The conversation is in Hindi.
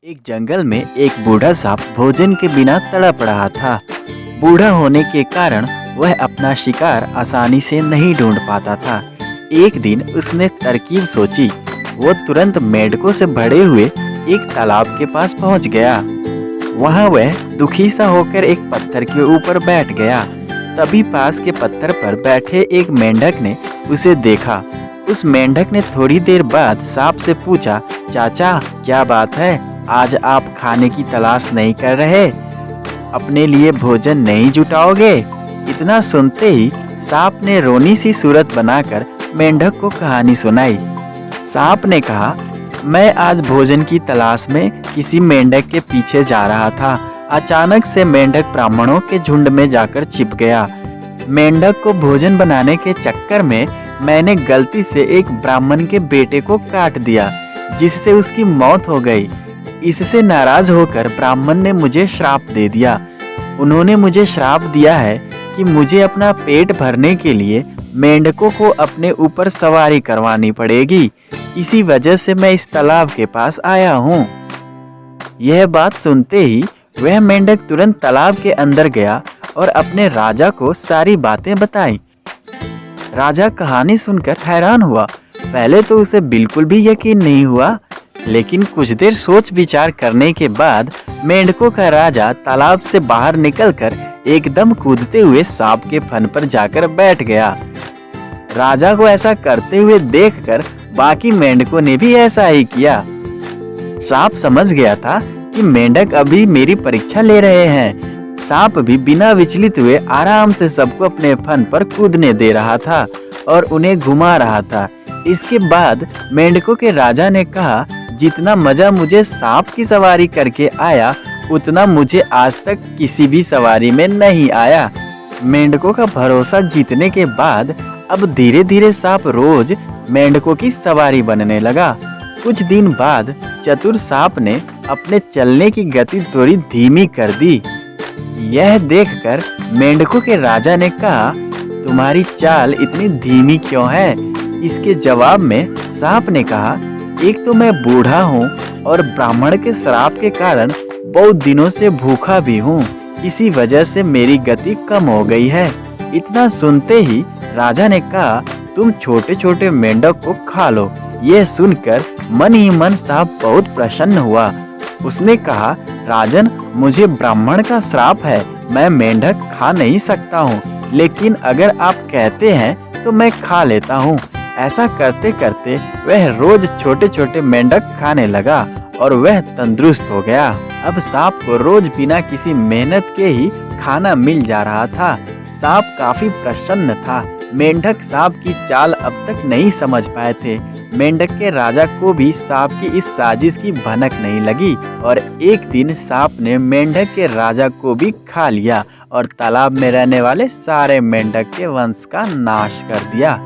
एक जंगल में एक बूढ़ा सांप भोजन के बिना तड़प रहा था। बूढ़ा होने के कारण वह अपना शिकार आसानी से नहीं ढूंढ पाता था। एक दिन उसने तरकीब सोची। वो तुरंत मेंढकों से भरे हुए एक तालाब के पास पहुंच गया। वहां वह दुखी सा होकर एक पत्थर के ऊपर बैठ गया। तभी पास के पत्थर पर बैठे एक मेंढक ने उसे देखा। उस मेंढक ने थोड़ी देर बाद सांप से पूछा, चाचा क्या बात है, आज आप खाने की तलाश नहीं कर रहे? अपने लिए भोजन नहीं जुटाओगे? इतना सुनते ही सांप ने रोनी सी सूरत बनाकर मेंढक को कहानी सुनाई। सांप ने कहा, मैं आज भोजन की तलाश में किसी मेंढक के पीछे जा रहा था। अचानक से मेंढक ब्राह्मणों के झुंड में जाकर छिप गया। मेंढक को भोजन बनाने के चक्कर में मैंने गलती से एक ब्राह्मण के बेटे को काट दिया, जिससे उसकी मौत हो गई। इससे नाराज होकर ब्राह्मण ने मुझे श्राप दे दिया। उन्होंने मुझे श्राप दिया है कि मुझे अपना पेट भरने के लिए मेंढकों को अपने ऊपर सवारी करवानी पड़ेगी। इसी वजह से मैं इस तालाब के पास आया हूँ। यह बात सुनते ही वह मेंढक तुरंत तालाब के अंदर गया और अपने राजा को सारी बातें बताई। राजा कहानी सुनकर हैरान हुआ। पहले तो उसे बिल्कुल भी यकीन नहीं हुआ, लेकिन कुछ देर सोच विचार करने के बाद मेंढकों का राजा तालाब से बाहर निकलकर एकदम कूदते हुए सांप के फन पर जाकर बैठ गया। राजा को ऐसा करते हुए देखकर बाकी मेंढकों ने भी ऐसा ही किया। सांप समझ गया था कि मेंढक अभी मेरी परीक्षा ले रहे हैं। सांप भी बिना विचलित हुए आराम से सबको अपने फन पर कूदने दे रहा था और उन्हें घुमा रहा था। इसके बाद मेंढकों के राजा ने कहा, जितना मजा मुझे सांप की सवारी करके आया, उतना मुझे आज तक किसी भी सवारी में नहीं आया। मेंढकों का भरोसा जीतने के बाद अब धीरे धीरे सांप रोज मेंढकों की सवारी बनने लगा। कुछ दिन बाद चतुर सांप ने अपने चलने की गति थोड़ी धीमी कर दी। यह देखकर मेंढकों के राजा ने कहा, तुम्हारी चाल इतनी धीमी क्यों है? इसके जवाब में सांप ने कहा, एक तो मैं बूढ़ा हूँ और ब्राह्मण के श्राप के कारण बहुत दिनों से भूखा भी हूँ। इसी वजह से मेरी गति कम हो गई है। इतना सुनते ही राजा ने कहा, तुम छोटे छोटे मेंढक को खा लो। यह सुनकर मन ही मन सांप बहुत प्रसन्न हुआ। उसने कहा, राजन, मुझे ब्राह्मण का श्राप है, मैं मेंढक खा नहीं सकता हूँ, लेकिन अगर आप कहते हैं तो मैं खा लेता हूँ। ऐसा करते करते वह रोज छोटे छोटे मेंढक खाने लगा और वह तंदुरुस्त हो गया। अब सांप को रोज बिना किसी मेहनत के ही खाना मिल जा रहा था। सांप काफी प्रसन्न था। मेंढक सांप की चाल अब तक नहीं समझ पाए थे। मेंढक के राजा को भी सांप की इस साजिश की भनक नहीं लगी और एक दिन सांप ने मेंढक के राजा को भी खा लिया और तालाब में रहने वाले सारे मेंढक के वंश का नाश कर दिया।